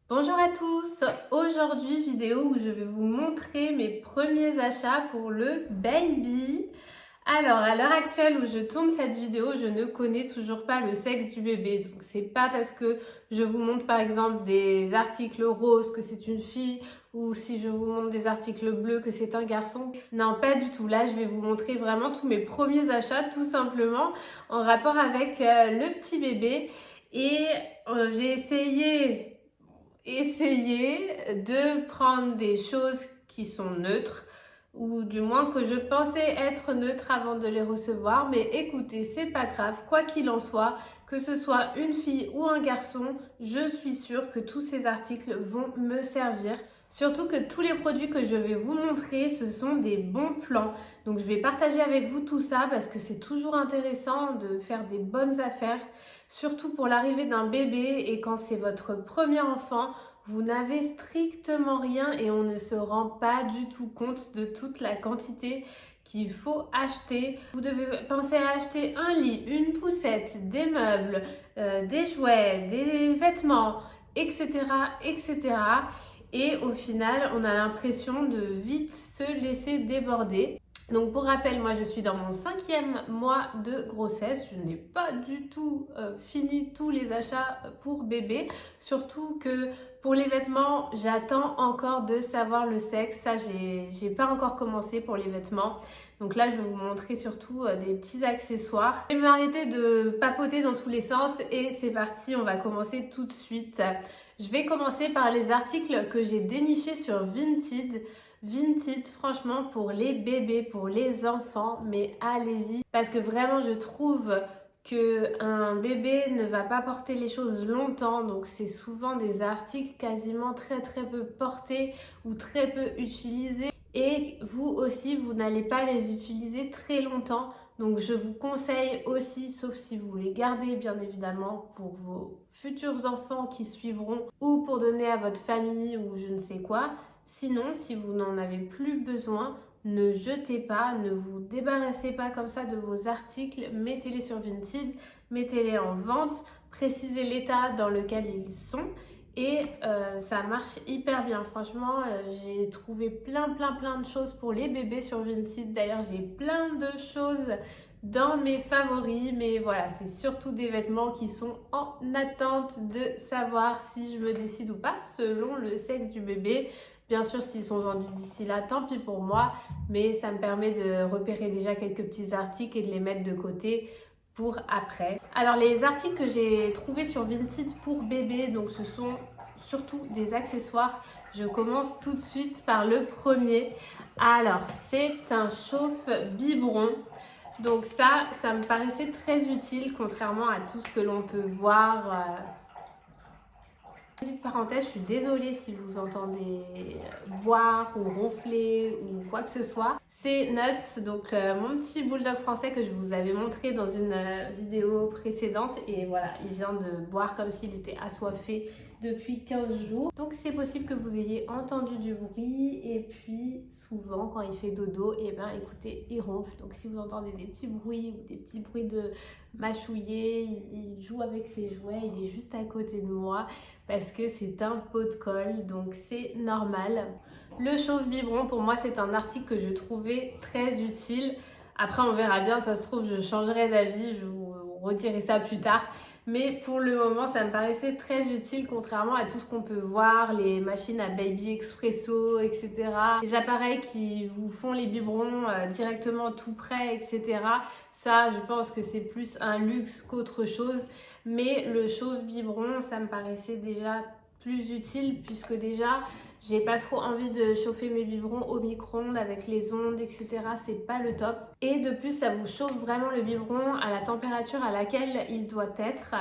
Bonjour à tous, aujourd'hui vidéo où je vais vous montrer mes premiers achats pour le baby. Alors à l'heure actuelle où je tourne cette vidéo, je ne connais toujours pas le sexe du bébé. Donc c'est pas parce que je vous montre par exemple des articles roses que c'est une fille ou si je vous montre des articles bleus que c'est un garçon. Non, pas du tout. Là je vais vous montrer vraiment tous mes premiers achats tout simplement en rapport avec le petit bébé. Et j'ai essayer de prendre des choses qui sont neutres ou du moins que je pensais être neutres avant de les recevoir. Mais écoutez, c'est pas grave, quoi qu'il en soit, que ce soit une fille ou un garçon, je suis sûre que tous ces articles vont me servir. Surtout que tous les produits que je vais vous montrer, ce sont des bons plans. Donc je vais partager avec vous tout ça parce que c'est toujours intéressant de faire des bonnes affaires. Surtout pour l'arrivée d'un bébé et quand c'est votre premier enfant, vous n'avez strictement rien et on ne se rend pas du tout compte de toute la quantité qu'il faut acheter. Vous devez penser à acheter un lit, une poussette, des meubles, des jouets, des vêtements, etc., etc. Et au final, on a l'impression de vite se laisser déborder. Donc pour rappel, moi je suis dans mon 5e mois de grossesse. Je n'ai pas du tout fini tous les achats pour bébé. Surtout que pour les vêtements, j'attends encore de savoir le sexe. Ça, j'ai pas encore commencé pour les vêtements. Donc là, je vais vous montrer surtout des petits accessoires. Je vais m'arrêter de papoter dans tous les sens et c'est parti, on va commencer tout de suite. Je vais commencer par les articles que j'ai dénichés sur Vinted. Vinted, franchement, pour les bébés, pour les enfants, mais allez-y. Parce que vraiment, je trouve qu'un bébé ne va pas porter les choses longtemps. Donc, c'est souvent des articles quasiment très peu portés ou très peu utilisés. Et vous aussi, vous n'allez pas les utiliser très longtemps. Donc, je vous conseille aussi, sauf si vous les gardez, bien évidemment, pour vos futurs enfants qui suivront ou pour donner à votre famille ou je ne sais quoi. Sinon, si vous n'en avez plus besoin, ne jetez pas, ne vous débarrassez pas comme ça de vos articles, mettez-les sur Vinted, mettez-les en vente, précisez l'état dans lequel ils sont et ça marche hyper bien. Franchement, j'ai trouvé plein de choses pour les bébés sur Vinted. D'ailleurs, j'ai plein de choses dans mes favoris, mais voilà, c'est surtout des vêtements qui sont en attente de savoir si je me décide ou pas selon le sexe du bébé. Bien sûr, s'ils sont vendus d'ici là, tant pis pour moi, mais ça me permet de repérer déjà quelques petits articles et de les mettre de côté pour après. Alors les articles que j'ai trouvés sur Vinted pour bébé, donc ce sont surtout des accessoires. Je commence tout de suite par le premier. Alors c'est un chauffe-biberon. Donc ça me paraissait très utile contrairement à tout ce que l'on peut voir. Petite parenthèse, je suis désolée si vous entendez boire ou ronfler ou quoi que ce soit. C'est Nuts, donc mon petit bulldog français que je vous avais montré dans une vidéo précédente. Et voilà, il vient de boire comme s'il était assoiffé depuis 15 jours. Donc c'est possible que vous ayez entendu du bruit. Et puis souvent quand il fait dodo, et ben écoutez, il ronfle. Donc si vous entendez des petits bruits ou des petits bruits de mâchouiller, il joue avec ses jouets, il est juste à côté de moi parce que c'est un pot de colle, donc c'est normal. Le chauffe-biberon, pour moi, c'est un article que je trouvais très utile. Après, on verra bien, ça se trouve, je changerai d'avis, je vous retirerai ça plus tard. Mais pour le moment, ça me paraissait très utile, contrairement à tout ce qu'on peut voir, les machines à baby expresso, etc. Les appareils qui vous font les biberons directement tout près, etc. Ça, je pense que c'est plus un luxe qu'autre chose. Mais le chauffe-biberon, ça me paraissait déjà plus utile puisque déjà, j'ai pas trop envie de chauffer mes biberons au micro-ondes avec les ondes, etc. C'est pas le top. Et de plus, ça vous chauffe vraiment le biberon à la température à laquelle il doit être.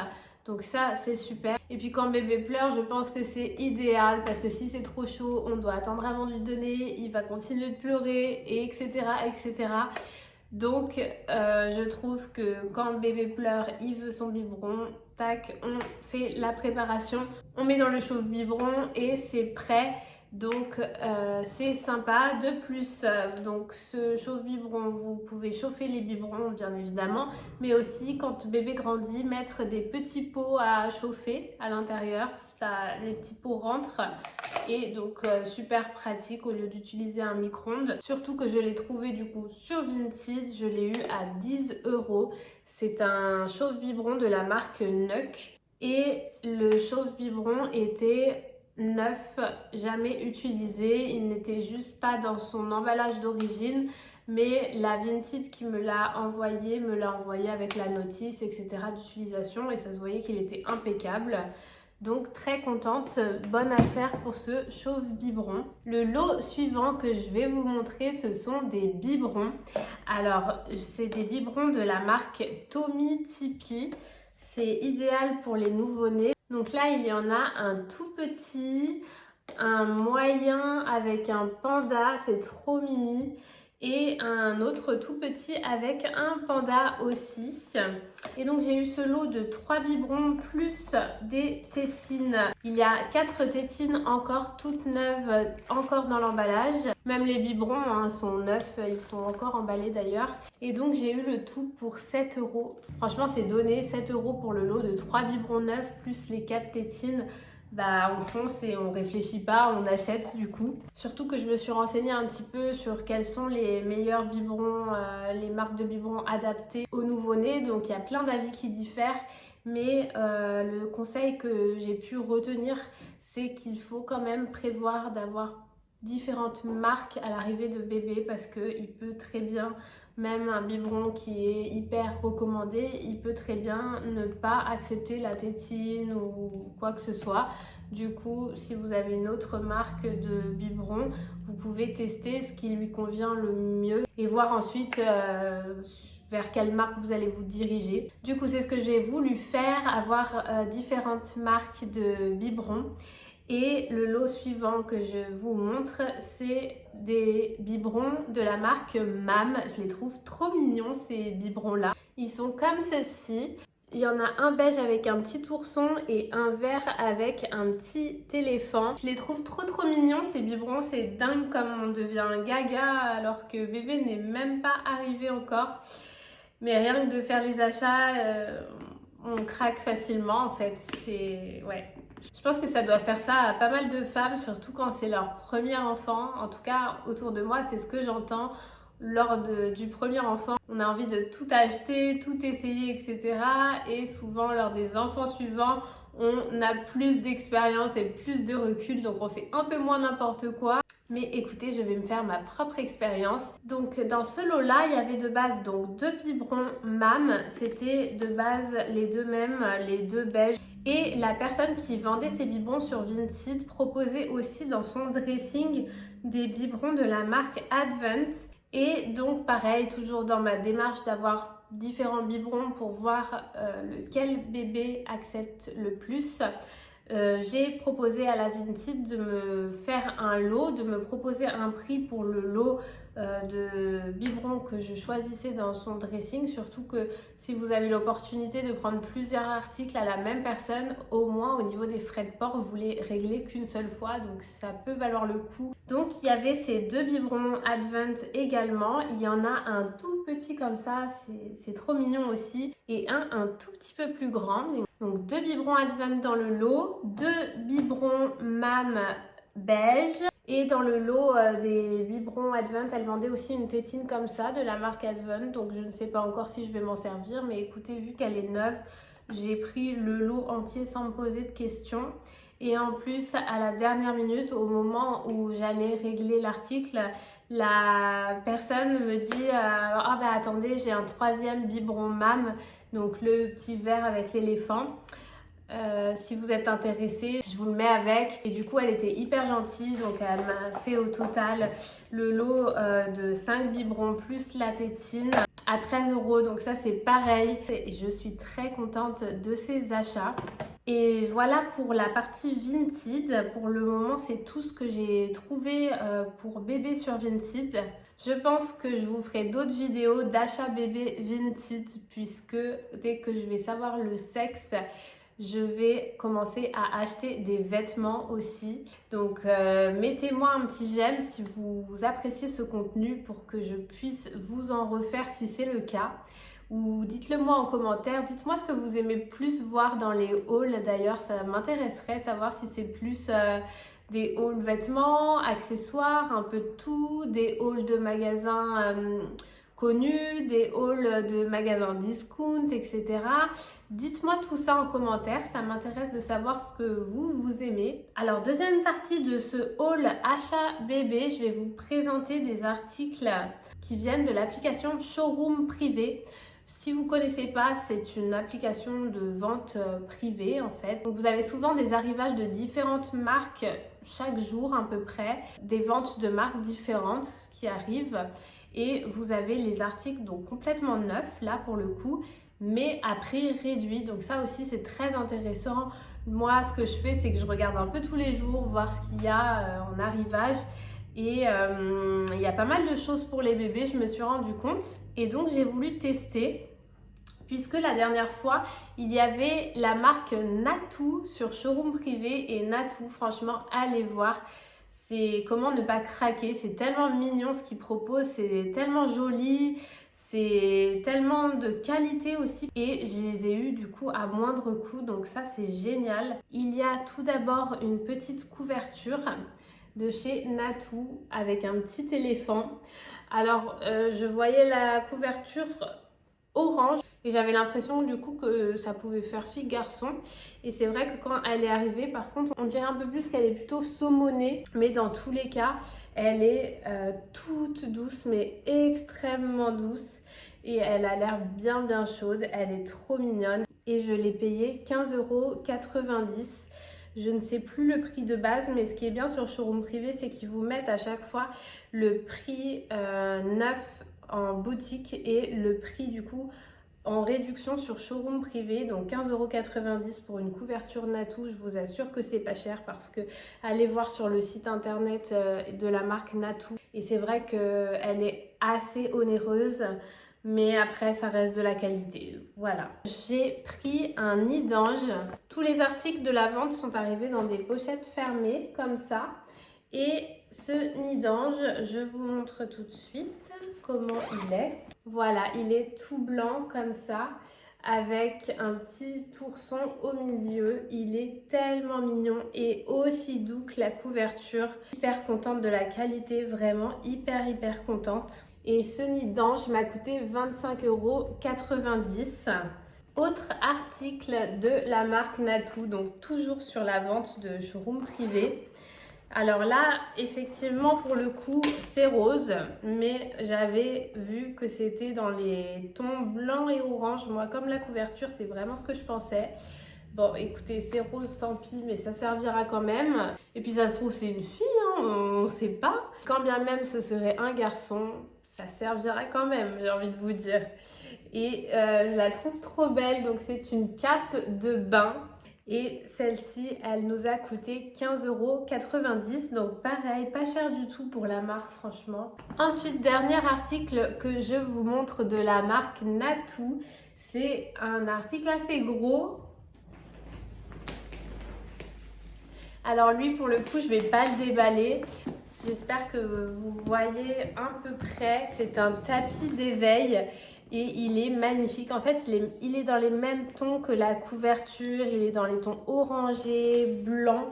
Donc ça, c'est super. Et puis quand bébé pleure, je pense que c'est idéal parce que si c'est trop chaud, on doit attendre avant de lui donner, il va continuer de pleurer, et etc., etc. Donc je trouve que quand bébé pleure, il veut son biberon, tac, on fait la préparation, on met dans le chauffe-biberon et c'est prêt. Donc c'est sympa. De plus, donc ce chauffe-biberon, vous pouvez chauffer les biberons bien évidemment, mais aussi quand bébé grandit, mettre des petits pots à chauffer à l'intérieur. Les petits pots rentrent et donc super pratique au lieu d'utiliser un micro-ondes. Surtout que je l'ai trouvé du coup sur Vinted, je l'ai eu à 10 €. C'est un chauffe-biberon de la marque Nuck et le chauffe-biberon était neuf, jamais utilisé. Il n'était juste pas dans son emballage d'origine, mais la Vinted qui me l'a envoyé avec la notice, etc. d'utilisation et ça se voyait qu'il était impeccable. Donc très contente, bonne affaire pour ce chauffe-biberon. Le lot suivant que je vais vous montrer, ce sont des biberons. Alors c'est des biberons de la marque Tommee Tippee. C'est idéal pour les nouveau-nés. Donc là, il y en a un tout petit, un moyen avec un panda, c'est trop mimi, et un autre tout petit avec un panda aussi. Et donc j'ai eu ce lot de 3 biberons plus des tétines. Il y a 4 tétines encore toutes neuves, encore dans l'emballage. Même les biberons sont neufs, ils sont encore emballés d'ailleurs. Et donc j'ai eu le tout pour 7 €. Franchement c'est donné, 7 € pour le lot de 3 biberons neufs plus les 4 tétines. Bah on fonce et on réfléchit pas, on achète du coup. Surtout que je me suis renseignée un petit peu sur quels sont les meilleurs biberons, les marques de biberons adaptées aux nouveau-nés. Donc il y a plein d'avis qui diffèrent, mais le conseil que j'ai pu retenir, c'est qu'il faut quand même prévoir d'avoir différentes marques à l'arrivée de bébé parce qu'il peut très bien, même un biberon qui est hyper recommandé, il peut très bien ne pas accepter la tétine ou quoi que ce soit. Du coup, si vous avez une autre marque de biberon, vous pouvez tester ce qui lui convient le mieux et voir ensuite vers quelle marque vous allez vous diriger. Du coup, c'est ce que j'ai voulu faire, avoir différentes marques de biberons. Et le lot suivant que je vous montre, c'est des biberons de la marque MAM. Je les trouve trop mignons ces biberons-là. Ils sont comme ceci. Il y en a un beige avec un petit ourson et un vert avec un petit éléphant. Je les trouve trop mignons ces biberons. C'est dingue comme on devient gaga alors que bébé n'est même pas arrivé encore. Mais rien que de faire les achats, on craque facilement en fait. Ouais. Je pense que ça doit faire ça à pas mal de femmes, surtout quand c'est leur premier enfant. En tout cas, autour de moi, c'est ce que j'entends. Lors du premier enfant, on a envie de tout acheter, tout essayer, etc. Et souvent, lors des enfants suivants, on a plus d'expérience et plus de recul, donc on fait un peu moins n'importe quoi. Mais écoutez, je vais me faire ma propre expérience. Donc dans ce lot-là, il y avait de base donc 2 biberons MAM. C'était de base les deux mêmes, les deux beiges. Et la personne qui vendait ces biberons sur Vinted proposait aussi dans son dressing des biberons de la marque Advent. Et donc pareil, toujours dans ma démarche d'avoir différents biberons pour voir lequel bébé accepte le plus, j'ai proposé à la Vinted de me faire un lot, de me proposer un prix pour le lot de biberons que je choisissais dans son dressing. Surtout que si vous avez l'opportunité de prendre plusieurs articles à la même personne, au moins au niveau des frais de port, vous les réglez qu'une seule fois, donc ça peut valoir le coup. Donc il y avait ces 2 biberons Advent également, il y en a un tout petit comme ça, c'est trop mignon aussi, et un tout petit peu plus grand. Donc 2 biberons Advent dans le lot, 2 biberons MAM beige. Et dans le lot des biberons Advent, elle vendait aussi une tétine comme ça de la marque Advent. Donc je ne sais pas encore si je vais m'en servir. Mais écoutez, vu qu'elle est neuve, j'ai pris le lot entier sans me poser de questions. Et en plus, à la dernière minute, au moment où j'allais régler l'article, la personne me dit ah bah attendez, j'ai un 3e biberon MAM. Donc le petit verre avec l'éléphant. Si vous êtes intéressé, je vous le mets avec. Et du coup, elle était hyper gentille. Donc, elle m'a fait au total le lot de 5 biberons plus la tétine à 13 €. Donc ça, c'est pareil. Et je suis très contente de ces achats. Et voilà pour la partie Vinted. Pour le moment, c'est tout ce que j'ai trouvé pour bébé sur Vinted. Je pense que je vous ferai d'autres vidéos d'achat bébé Vinted puisque dès que je vais savoir le sexe, je vais commencer à acheter des vêtements aussi. Donc mettez-moi un petit j'aime si vous appréciez ce contenu pour que je puisse vous en refaire si c'est le cas. Ou dites-le moi en commentaire, dites-moi ce que vous aimez plus voir dans les hauls d'ailleurs, ça m'intéresserait savoir si c'est plus des hauls vêtements, accessoires, un peu de tout, des hauls de magasins connus, des hauls de magasins discount, etc. Dites-moi tout ça en commentaire, ça m'intéresse de savoir ce que vous aimez. Alors deuxième partie de ce haul achat bébé, je vais vous présenter des articles qui viennent de l'application Showroom Privé. Si vous ne connaissez pas, c'est une application de vente privée en fait. Donc, vous avez souvent des arrivages de différentes marques chaque jour à peu près, des ventes de marques différentes qui arrivent et vous avez les articles donc complètement neufs là pour le coup, mais à prix réduit. Donc ça aussi c'est très intéressant. Moi ce que je fais c'est que je regarde un peu tous les jours, voir ce qu'il y a en arrivage. Et il y a pas mal de choses pour les bébés, je me suis rendu compte. Et donc j'ai voulu tester, puisque la dernière fois, il y avait la marque Natou sur Showroom Privé. Et Natou, franchement, allez voir. C'est comment ne pas craquer. C'est tellement mignon ce qu'ils proposent, c'est tellement joli. C'est tellement de qualité aussi et je les ai eu du coup à moindre coût, donc ça c'est génial. Il y a tout d'abord une petite couverture de chez Natou avec un petit éléphant. Alors je voyais la couverture orange et j'avais l'impression du coup que ça pouvait faire fille garçon, et c'est vrai que quand elle est arrivée par contre on dirait un peu plus qu'elle est plutôt saumonée, mais dans tous les cas elle est toute douce mais extrêmement douce et elle a l'air bien chaude, elle est trop mignonne et je l'ai payée 15,90 €. Je ne sais plus le prix de base, mais ce qui est bien sur Showroom Privé, c'est qu'ils vous mettent à chaque fois le prix neuf en boutique et le prix du coup en réduction sur Showroom Privé. Donc 15,90 € pour une couverture Natou. Je vous assure que c'est pas cher parce que allez voir sur le site internet de la marque Natou. Et c'est vrai qu'elle est assez onéreuse. Mais après, ça reste de la qualité. Voilà. J'ai pris un nid d'ange. Tous les articles de la vente sont arrivés dans des pochettes fermées, comme ça. Et ce nid d'ange, je vous montre tout de suite comment il est. Voilà, il est tout blanc comme ça, avec un petit ourson au milieu. Il est tellement mignon et aussi doux que la couverture. Hyper contente de la qualité, vraiment hyper contente. Et ce nid d'ange m'a coûté 25,90 €. Autre article de la marque Natou, donc toujours sur la vente de Showroom Privé. Alors là, effectivement, pour le coup, c'est rose, mais j'avais vu que c'était dans les tons blanc et orange. Moi, comme la couverture, c'est vraiment ce que je pensais. Bon, écoutez, c'est rose, tant pis, mais ça servira quand même. Et puis ça se trouve, c'est une fille, hein, on ne sait pas. Quand bien même ce serait un garçon, ça servira quand même, j'ai envie de vous dire. Et je la trouve trop belle, donc c'est une cape de bain. Et celle-ci, elle nous a coûté 15,90 €. Donc pareil, pas cher du tout pour la marque, franchement. Ensuite, dernier article que je vous montre de la marque Natou. C'est un article assez gros. Alors lui, pour le coup, je vais pas le déballer. J'espère que vous voyez à peu près. C'est un tapis d'éveil et il est magnifique. En fait, il est dans les mêmes tons que la couverture. Il est dans les tons orangés, blancs.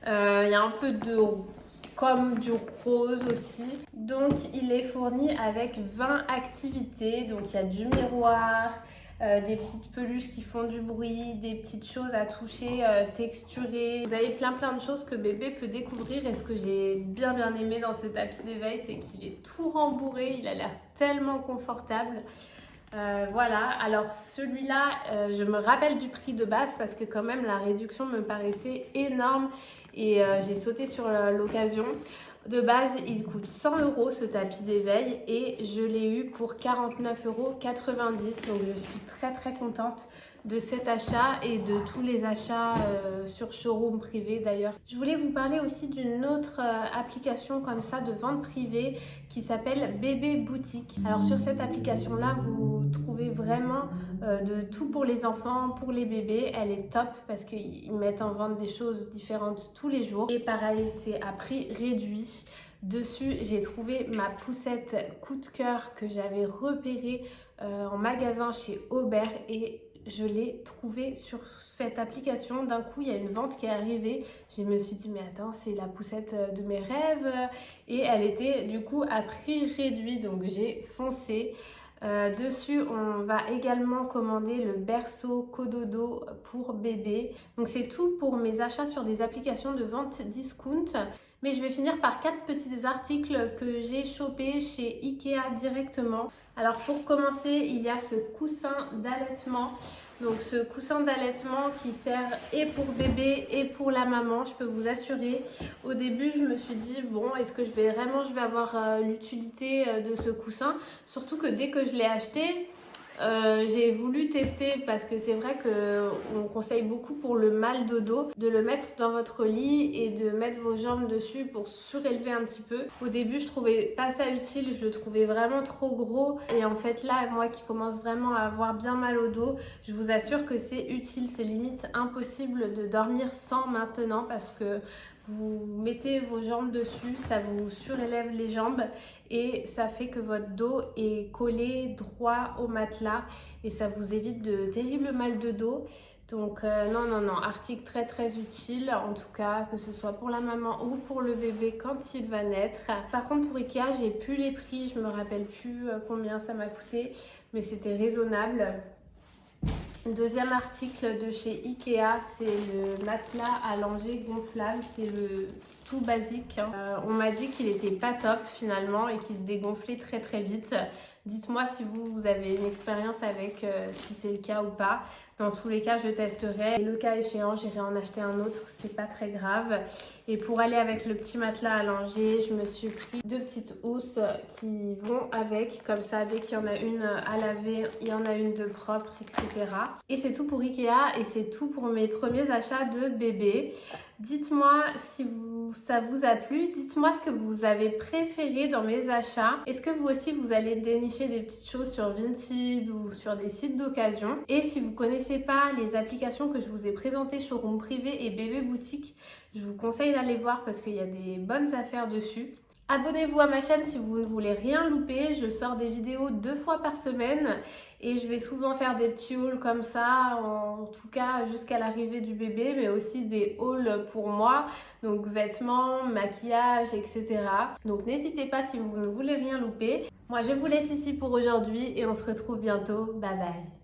Il y a un peu de comme du rose aussi. Donc, il est fourni avec 20 activités. Donc, il y a du miroir, des petites peluches qui font du bruit, des petites choses à toucher, texturées. Vous avez plein de choses que bébé peut découvrir. Et ce que j'ai bien aimé dans ce tapis d'éveil, c'est qu'il est tout rembourré. Il a l'air tellement confortable. Voilà, alors celui-là, je me rappelle du prix de base parce que quand même la réduction me paraissait énorme et j'ai sauté sur l'occasion. De base, il coûte 100 € ce tapis d'éveil et je l'ai eu pour 49,90 €. Donc je suis très contente de cet achat et de tous les achats sur Showroom Privé d'ailleurs. Je voulais vous parler aussi d'une autre application comme ça de vente privée qui s'appelle Bébé Boutique. Alors sur cette application là, vous trouvez trouvé vraiment de tout pour les enfants, pour les bébés. Elle est top parce qu'ils mettent en vente des choses différentes tous les jours. Et pareil, c'est à prix réduit. Dessus, j'ai trouvé ma poussette coup de cœur que j'avais repérée en magasin chez Aubert et je l'ai trouvée sur cette application. D'un coup, il y a une vente qui est arrivée. Je me suis dit, mais attends, c'est la poussette de mes rêves. Et elle était du coup à prix réduit, donc j'ai foncé. Dessus, on va également commander le berceau Cododo pour bébé. Donc c'est tout pour mes achats sur des applications de vente discount. Mais je vais finir par 4 petits articles que j'ai chopés chez Ikea directement. Alors pour commencer, il y a ce coussin d'allaitement. Donc ce coussin d'allaitement qui sert et pour bébé et pour la maman, je peux vous assurer. Au début, je me suis dit, bon, est-ce que je vais avoir l'utilité de ce coussin? Surtout que dès que je l'ai acheté, j'ai voulu tester parce que c'est vrai qu'on conseille beaucoup pour le mal de dos de le mettre dans votre lit et de mettre vos jambes dessus pour surélever un petit peu. Au début, je trouvais pas ça utile, je le trouvais vraiment trop gros et en fait là, moi qui commence vraiment à avoir bien mal au dos, je vous assure que c'est utile, c'est limite impossible de dormir sans maintenant parce que vous mettez vos jambes dessus, ça vous surélève les jambes et ça fait que votre dos est collé droit au matelas et ça vous évite de terribles mal de dos. Donc non, article très très utile en tout cas, que ce soit pour la maman ou pour le bébé quand il va naître. Par contre pour Ikea, j'ai plus les prix, je me rappelle plus combien ça m'a coûté, mais c'était raisonnable. Deuxième article de chez Ikea, c'est le matelas allongé gonflable, c'est le tout basique. On m'a dit qu'il était pas top finalement et qu'il se dégonflait très très vite. Dites-moi si vous avez une expérience avec, si c'est le cas ou pas. Dans tous les cas, je testerai. Et le cas échéant, j'irai en acheter un autre, c'est pas très grave. Et pour aller avec le petit matelas allongé, je me suis pris 2 petites housses qui vont avec. Comme ça, dès qu'il y en a une à laver, il y en a une de propre, etc. Et c'est tout pour Ikea et c'est tout pour mes premiers achats de bébé. Dites-moi si ça vous a plu, dites-moi ce que vous avez préféré dans mes achats. Est-ce que vous aussi vous allez dénicher des petites choses sur Vinted ou sur des sites d'occasion? Et si vous connaissez pas les applications que je vous ai présentées, Showroom Privé et Bébé Boutique, je vous conseille d'aller voir parce qu'il y a des bonnes affaires dessus. Abonnez-vous à ma chaîne si vous ne voulez rien louper. Je sors des vidéos 2 fois par semaine et je vais souvent faire des petits hauls comme ça, en tout cas jusqu'à l'arrivée du bébé, mais aussi des hauls pour moi, donc vêtements, maquillage, etc. Donc n'hésitez pas si vous ne voulez rien louper. Moi je vous laisse ici pour aujourd'hui et on se retrouve bientôt. Bye bye.